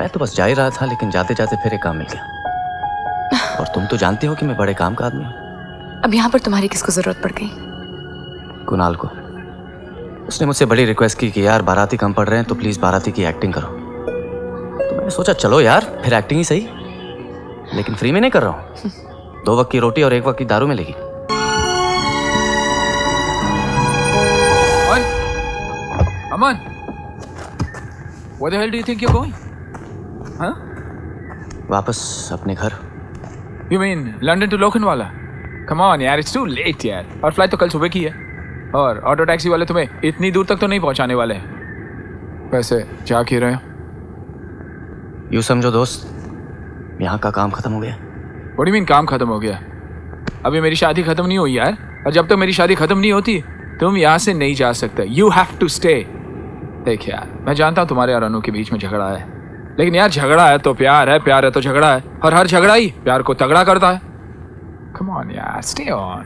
मैं तो बस जा ही रहा था, लेकिन जाते जाते फिर एक काम मिल गया। और तुम तो जानती हो कि मैं बड़े काम का आदमी हूँ। अब यहाँ पर तुम्हारी किसको जरूरत पड़ गई? कुणाल को। उसने मुझसे बड़ी रिक्वेस्ट की कि यार बाराती कम पड़ रहे हैं तो प्लीज बाराती की एक्टिंग करो। तो मैंने सोचा चलो यार फिर एक्टिंग ही सही, लेकिन फ्री में नहीं कर रहा हूँ। 2 वक्त की रोटी और 1 वक्त की दारू मिलेगी। Aman, where the hell do you think you're going? Huh? वापस अपने घर। You mean London to Lokhandwala? Come on यार, it's too late यार। और फ्लाइट तो कल सुबह की है। और ऑटो टैक्सी वाले तुम्हें इतनी दूर तक तो नहीं पहुंचाने वाले हैं। वैसे क्या कह रहे हो? यूँ समझो दोस्त, यहाँ का काम खत्म हो गया। What do you mean काम खत्म हो गया? अभी मेरी शादी खत्म नहीं हुई यार। और जब तक मेरी शादी खत्म नहीं होती तुम यहाँ से नहीं जा सकते। You have to stay। देख यार, मैं जानता हूँ तुम्हारे और अनु के बीच में झगड़ा है, लेकिन यार झगड़ा है तो प्यार है, प्यार है तो झगड़ा है, और हर झगड़ा ही प्यार को तगड़ा करता है। Come on यार, stay on।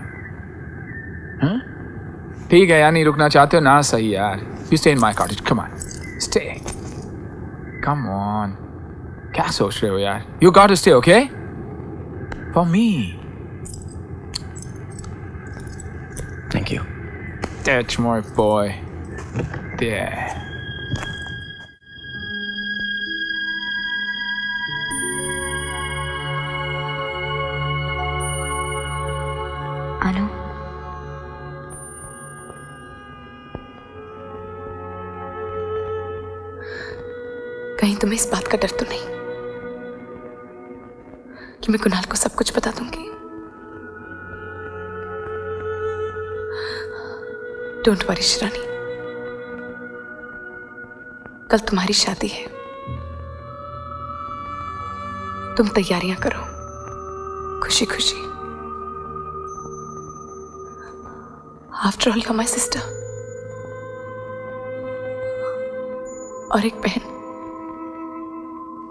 ठीक है यार, नहीं रुकना चाहते हो ना, सही यार। You stay in my cottage, come on, stay। Come on, क्या सोच रहे हो यार? You got to stay, okay? For me। Thank you। That's my boy। There। अनु, कहीं तुम्हें इस बात का डर तो नहीं कि मैं कुणाल को सब कुछ बता दूंगी? डोंट वरी शिरानी, कल तुम्हारी शादी है। तुम तैयारियां करो खुशी खुशी। After all you are my sister. और एक बहन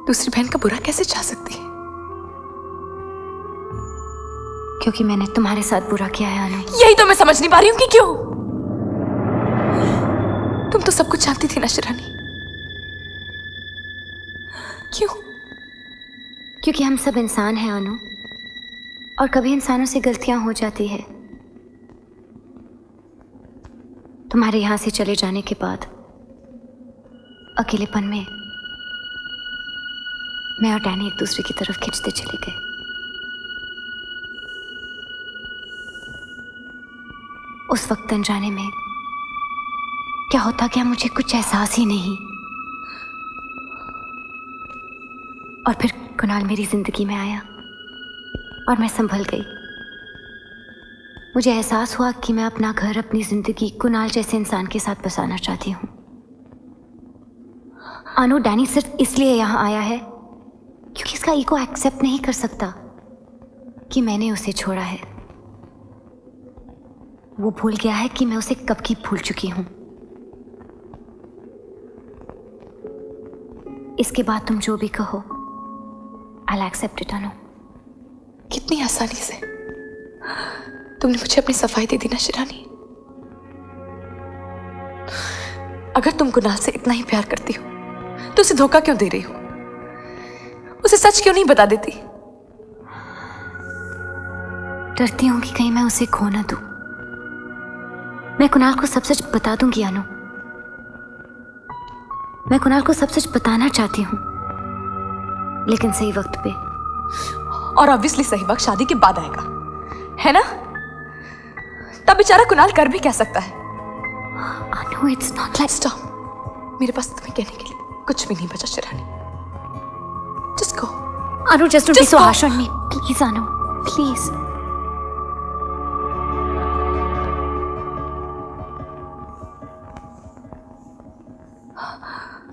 दूसरी बहन का बुरा कैसे चाह सकती है? क्योंकि मैंने तुम्हारे साथ बुरा किया है अनु। यही तो मैं समझ नहीं पा रही हूँ कि क्यों। तुम तो सब कुछ जानती थी ना शिरानी, क्यों? क्योंकि हम सब इंसान हैं अनु, और कभी इंसानों से गलतियां हो जाती है। तुम्हारे यहां से चले जाने के बाद अकेलेपन में मैं और डैनी एक दूसरे की तरफ खिंचते चले गए। उस वक्त अनजाने में क्या होता क्या मुझे कुछ एहसास ही नहीं। और फिर कुणाल मेरी जिंदगी में आया और मैं संभल गई। मुझे एहसास हुआ कि मैं अपना घर, अपनी जिंदगी कुणाल जैसे इंसान के साथ बसाना चाहती हूँ। अनु, डैनी सिर्फ इसलिए यहाँ आया है क्योंकि इसका ईगो एक्सेप्ट नहीं कर सकता कि मैंने उसे छोड़ा है। वो भूल गया है कि मैं उसे कब की भूल चुकी हूँ। इसके बाद तुम जो भी कहो, I'll accept it, अनु। कितनी आसानी से तुमने मुझे अपनी सफाई दे दी ना शिरानी। अगर तुम कुणाल से इतना ही प्यार करती हो तो उसे धोखा क्यों दे रही हो? उसे सच क्यों नहीं बता देती? डरती हूं कि कहीं मैं उसे खो ना दूं। मैं कुणाल को सब सच बता दूंगी अनु। मैं कुणाल को सब सच बताना चाहती हूँ, लेकिन सही वक्त पे। और ऑब्वियसली सही वक्त शादी के बाद आएगा, है ना? तब बेचारा कुणाल कर भी क्या सकता है? अनु, इट्स नॉट लाइक। स्टॉप। मेरे पास तुम्हें कहने के लिए कुछ भी नहीं बचा Shirani. Just go Anu, just don't be so harsh on me please Anu, please.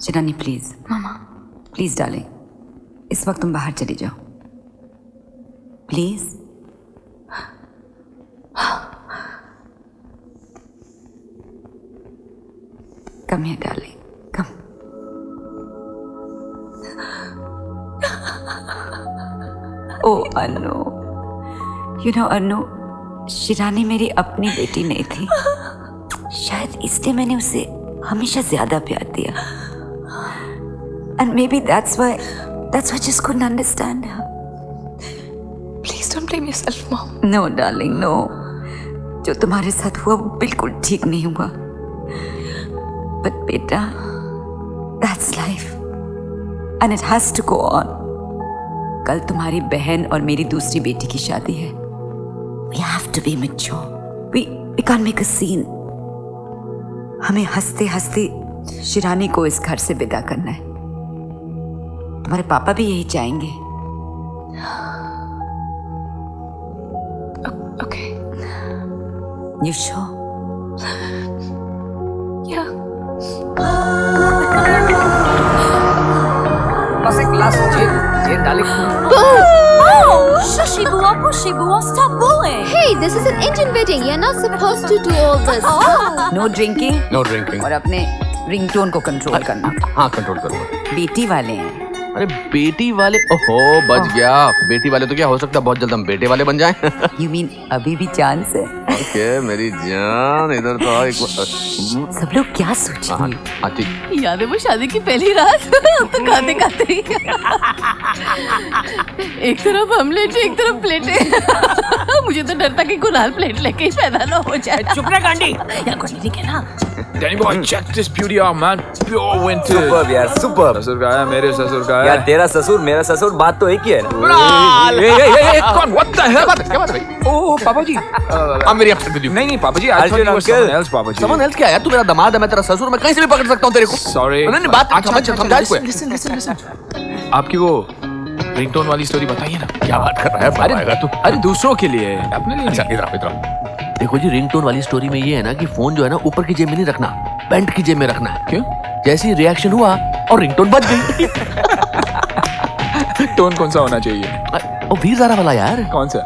Shirani please. मामा प्लीज डार्लिंग, इस वक्त तुम बाहर चली जाओ please. Come here darling, come. Oh Anu, you know Anu, Shirani मेरी अपनी बेटी नहीं थी। शायद इसलिए मैंने उसे हमेशा ज्यादा प्यार दिया। And maybe that's why I just couldn't understand her. Please don't blame yourself, Mom. No, darling, no. जो तुम्हारे साथ हुआ वो बिल्कुल ठीक नहीं हुआ. But बेटा, that's life. And it has to go on. कल तुम्हारी बहन और मेरी दूसरी बेटी की शादी है. We have to be mature. We can't make a scene. हमें हंसते हंसते शिरानी को इस घर से विदा करना है. तुम्हारे पापा भी यही चाहेंगे. Okay. You sure? Yeah. बस एक ग्लास जेल डाले. Shushi Bua, Pushy Bua, stop bullying! Hey, this is an Indian wedding. You're not supposed to do all this. No drinking. No drinking. और अपने रिंगटोन को कंट्रोल करना. हाँ control करूँगा. बेटी वाले हैं. अरे बेटी वाले, ओहो बच गया. बेटी वाले तो क्या हो सकता है, बहुत जल्द हम बेटे वाले बन जाएं. You mean अभी भी चांस है? ओके मेरी जान, इधर तो आओ एक बार. सब लोग क्या सोचेंगे? हाँ ठीक. याद है वो शादी की पहली रात तो खाते खाते एक तरफ ऑमलेट एक तरफ प्लेटें. मुझे तो डर था कि कुणाल प्लेट लेके ही पैदा ना हो जाए. चुप रह गांडी. यार कुछ नहीं है ना. Danny boy, check this beauty out, man. Pure winter. Super यार सुपर. ससुर का है, मेरे ससुर का है. यार तेरा ससुर मेरा ससुर बात तो एक ही है ना. कौन? What the hell? क्या बात है भाई? ओह पापा जी. I'm very upset with you. नहीं पापा जी. I thought you were someone else, पापा जी. समन हेल्थ क्या है? तू मेरा दामाद है, मैं तेरा ससुर, मैं कहीं से भी पकड़ सकता हूँ तेरे को. Sorry. नहीं बात समझा कोई. Listen. आपकी वो रिंगटोन वाली स्टोरी बताइए ना. क्या बात कर रहा है? अरे तू अरे दूसरों के लिए, अपने लिए. अच्छा इधर आओ. देखो जी, रिंगटोन वाली स्टोरी में ये है ना कि फोन जो है ना ऊपर की जेब में नहीं रखना, पैंट की जेब में रखना है. क्यों? जैसे ही रिएक्शन हुआ और रिंगटोन बज गई. टोन कौन सा होना चाहिए? ओ वीर ज़ारा वाला यार. कौन सा?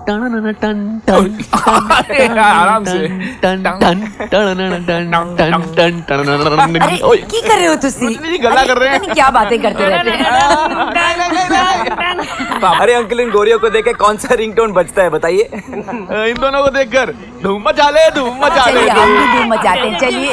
टन टन टन आराम से. टन टन टन टन टन टन टन. अरे की कर रहे हो तुसी? गला कर रहे हैं. क्या बातें करते रहते हैं? अरे अंकल इन गोरियों को देख के कौन सा रिंगटोन बजता है बताइए. इन दोनों को देखकर धूम मचा ले, धूम मचा ले. चलिए हम भी धूम मचाते हैं. चलिए.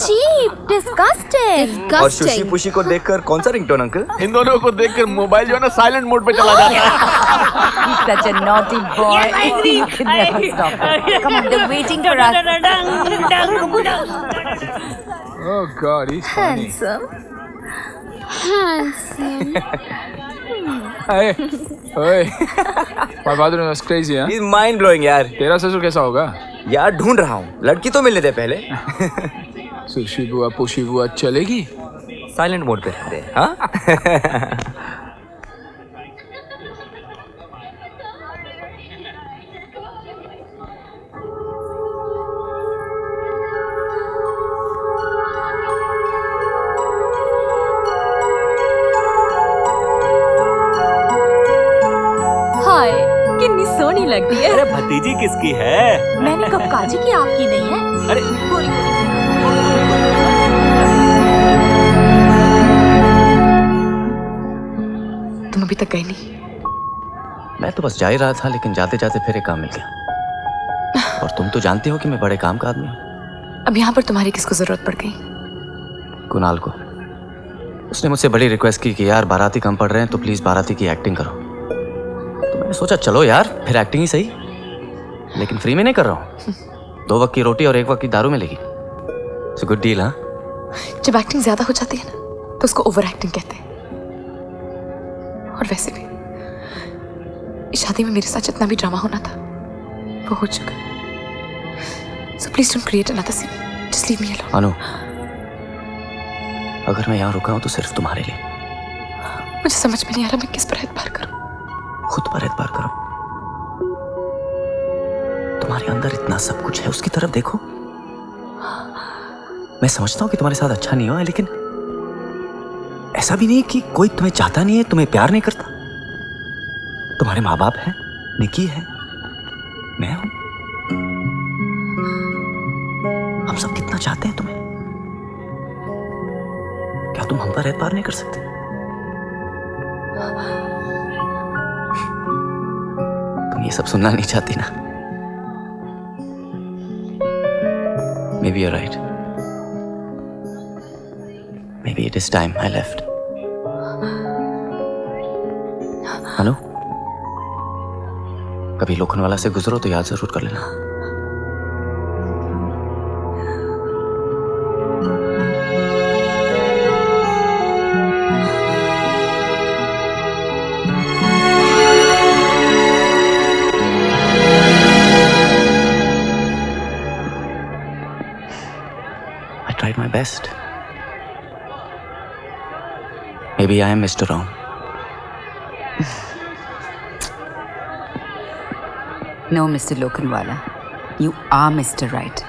Cheap, disgusting. और शुशी पुशी को देखकर कौन सा रिंगटोन अंकल. इन दोनों को देखकर मोबाइल जो है ना साइलेंट मोड पे चला जाता है. He's such a naughty boy. You can never stop him. Come on, they're waiting for us. Oh God, he's funny. Handsome. Hey, hey. My father was crazy, huh? He's mind blowing यार. तेरा ससुर कैसा होगा? यार ढूंढ रहा हूँ, लड़की तो मिलने दे पहले. सुशी बुआ, पुशी बुआ चलेगी? साइलेंट मोड पे रहते हैं. हाँ. हाय कितनी सोहनी लगती है. अरे भतीजी किसकी है? मैंने कब काजी की आपकी नहीं है. अरे तुम अभी तक गई नहीं. मैं तो बस जा ही रहा था, लेकिन जाते जाते फिर एक काम मिल गया. और तुम तो जानती हो कि मैं बड़े काम का आदमी हूँ. अब यहाँ पर तुम्हारी किसको जरूरत पड़ गई? कुणाल को. उसने मुझसे बड़ी रिक्वेस्ट की कि यार बाराती कम पड़ रहे हैं तो प्लीज़ बाराती की एक्टिंग करो. तो मैंने सोचा चलो यार फिर एक्टिंग ही सही, लेकिन फ्री में नहीं कर रहा हूँ. 2 वक्त की रोटी और 1 वक्त की दारू मिलेगी. It's good deal. हाँ जब एक्टिंग ज्यादा हो जाती है ना तो उसको ओवर एक्टिंग कहते हैं. और वैसे भी इस शादी में मेरे साथ जितना भी ड्रामा होना था वो हो चुका. So please don't create another scene. Just leave me alone. Anu, अगर मैं यहाँ रुका हूँ तो सिर्फ तुम्हारे लिए. मुझे समझ में नहीं आ रहा मैं किस पर एतबार करूं. खुद पर एतबार करो. तुम्हारे अंदर इतना सब कुछ है, उसकी तरफ देखो. मैं समझता हूँ कि तुम्हारे साथ अच्छा नहीं हुआ है, लेकिन ऐसा भी नहीं कि कोई तुम्हें चाहता नहीं है, तुम्हें प्यार नहीं करता. तुम्हारे माँ बाप हैं, निकी है, मैं हूं. हम सब कितना चाहते हैं तुम्हें. क्या तुम हम पर एतबार नहीं कर सकते? तुम ये सब सुनना नहीं चाहती ना. Maybe you're right. Maybe it is time I left. Hello, कभी लोखंडवाला से गुजरो तो याद जरूर कर लेना. I tried my best. Maybe I am Mr. Wrong. No, Mr. Lokhandwala. You are Mr. Right.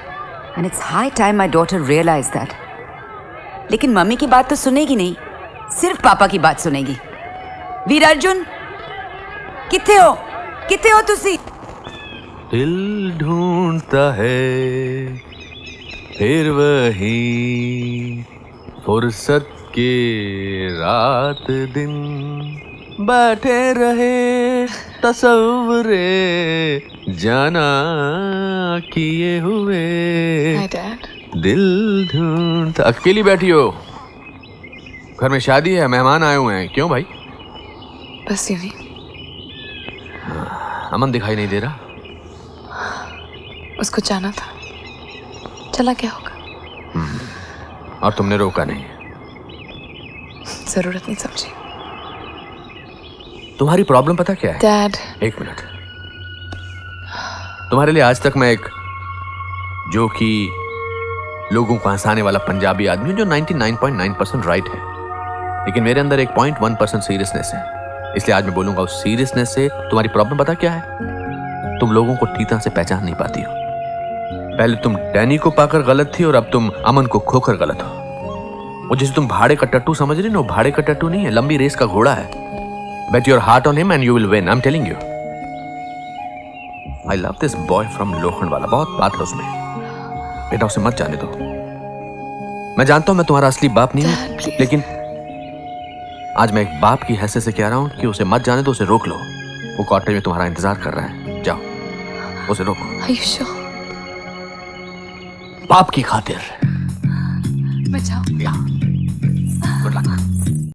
And it's high time my daughter realized that. लेकिन mummy की बात तो सुनेगी नहीं, सिर्फ पापा की बात सुनेगी. वीर अर्जुन, किथे हो तुसी? दिल ढूंढता है फिर वही फुर्सत के रात दिन बैठे रहे तसव्वुरे जाना किए हुए. Hi, Dad. दिल ढूंढता. अकेली बैठी हो? घर में शादी है, मेहमान आए हुए हैं. क्यों भाई? बस यूं ही. अमन दिखाई नहीं दे रहा. उसको जाना था, चला क्या होगा. और तुमने रोका नहीं. जरूरत नहीं समझी. तुम्हारी प्रॉब्लम पता क्या है? डैड, एक मिनट. तुम्हारे लिए आज तक मैं एक जो कि लोगों को हंसाने वाला पंजाबी आदमी हूं जो 99.9% राइट है, लेकिन मेरे अंदर एक 0.1% सीरियसनेस है. इसलिए आज मैं बोलूंगा उस सीरियसनेस से. तुम्हारी प्रॉब्लम पता क्या है? तुम लोगों को ठीक तरह से पहचान नहीं पाती हो. पहले तुम डैनी को पाकर गलत थी और अब तुम अमन को खोकर गलत हो. वो जिसे तुम भाड़े का टट्टू समझ रही ना, वो भाड़े का टट्टू नहीं है, लंबी रेस का घोड़ा है. Bet your heart on him and you will win. I'm telling you. I love this boy from Lokhandwala. बहुत बात है उसमें. बेटा उसे मत जाने दो. मैं जानता हूं मैं तुम्हारा असली बाप नहीं हूं, लेकिन आज मैं एक बाप की हैसियत से कह रहा हूं कि उसे मत जाने दो, उसे रोक लो. वो क्वार्टर में तुम्हारा इंतजार कर रहा है. जाओ, उसे रोको. Are you sure? बाप की खातिर. मैं जाऊं? या. Good luck.